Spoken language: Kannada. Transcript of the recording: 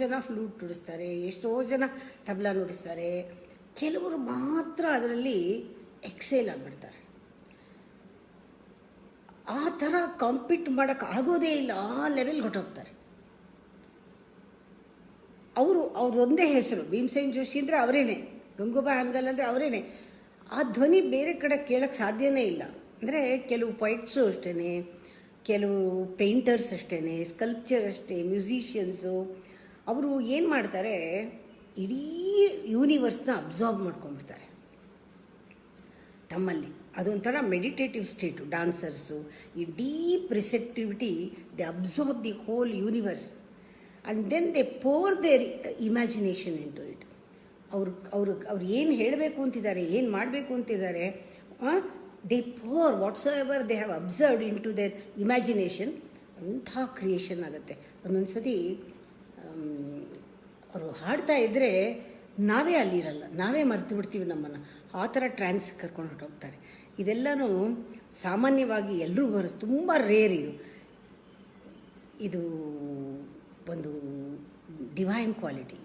ಜನ ಫ್ಲೂಟ್ ನುಡಿಸ್ತಾರೆ, ಎಷ್ಟೋ ಜನ ತಬಲಾ ನುಡಿಸ್ತಾರೆ. ಕೆಲವರು ಮಾತ್ರ ಅದರಲ್ಲಿ ಎಕ್ಸೇಲ್ ಆಗಿಬಿಡ್ತಾರೆ. ಆ ಥರ ಕಾಂಪೀಟ್ ಮಾಡೋಕ್ಕೆ ಆಗೋದೇ ಇಲ್ಲ, ಆ ಲೆವೆಲ್ಗೆ ಹೊಟ್ಟೋಗ್ತಾರೆ. ಅವ್ರದ್ದೊಂದೇ ಹೆಸರು ಭೀಮಸೇನ್ ಜೋಶಿ ಅಂದರೆ ಅವರೇನೆ, ಗಂಗೂಬಾಯಿ ಹಾನ್ಗಲ್ ಅಂದರೆ ಅವರೇನೆ. ಆ ಧ್ವನಿ ಬೇರೆ ಕಡೆ ಕೇಳೋಕ್ಕೆ ಸಾಧ್ಯನೇ ಇಲ್ಲ. ಅಂದರೆ ಕೆಲವು ಪೊಯಿಟ್ಸು ಅಷ್ಟೇ, ಕೆಲವು ಪೇಂಟರ್ಸ್ ಅಷ್ಟೇ, ಸ್ಕಲ್ಪ್ಚರ್ ಅಷ್ಟೇ, ಮ್ಯೂಸಿಷಿಯನ್ಸು ಅವರು ಏನು ಮಾಡ್ತಾರೆ, ಇಡೀ ಯೂನಿವರ್ಸ್ನ ಅಬ್ಸಾರ್ಬ್ ಮಾಡ್ಕೊಂಡ್ಬಿಡ್ತಾರೆ ತಮ್ಮಲ್ಲಿ. ಅದೊಂಥರ ಮೆಡಿಟೇಟಿವ್ ಸ್ಟೇಟು. ಡಾನ್ಸರ್ಸು ಈ deep receptivity, they absorb the whole universe and then they pour their imagination into it. ಅವ್ರು ಏನು ಹೇಳಬೇಕು ಅಂತಿದ್ದಾರೆ, ಏನು ಮಾಡಬೇಕು ಅಂತಿದ್ದಾರೆ, they pour whatsoever they have observed into their imagination. ಅಂಥ ಕ್ರಿಯೇಷನ್ ಆಗುತ್ತೆ. ಒಂದೊಂದು ಸತಿ ಅವರು ಹಾಡ್ತಾ ಇದ್ದರೆ ನಾವೇ ಅಲ್ಲಿರಲ್ಲ, ನಾವೇ ಮರ್ತು ಬಿಡ್ತೀವಿ ನಮ್ಮನ್ನು. ಆ ಥರ ಟ್ರಾನ್ಸ್ ಕರ್ಕೊಂಡು ಹೊರಟೋಗ್ತಾರೆ. ಇದೆಲ್ಲನೂ ಸಾಮಾನ್ಯವಾಗಿ ಎಲ್ಲರೂ ತುಂಬ ರೇರ್. ಇದು ಒಂದು ಡಿವೈನ್ ಕ್ವಾಲಿಟಿ.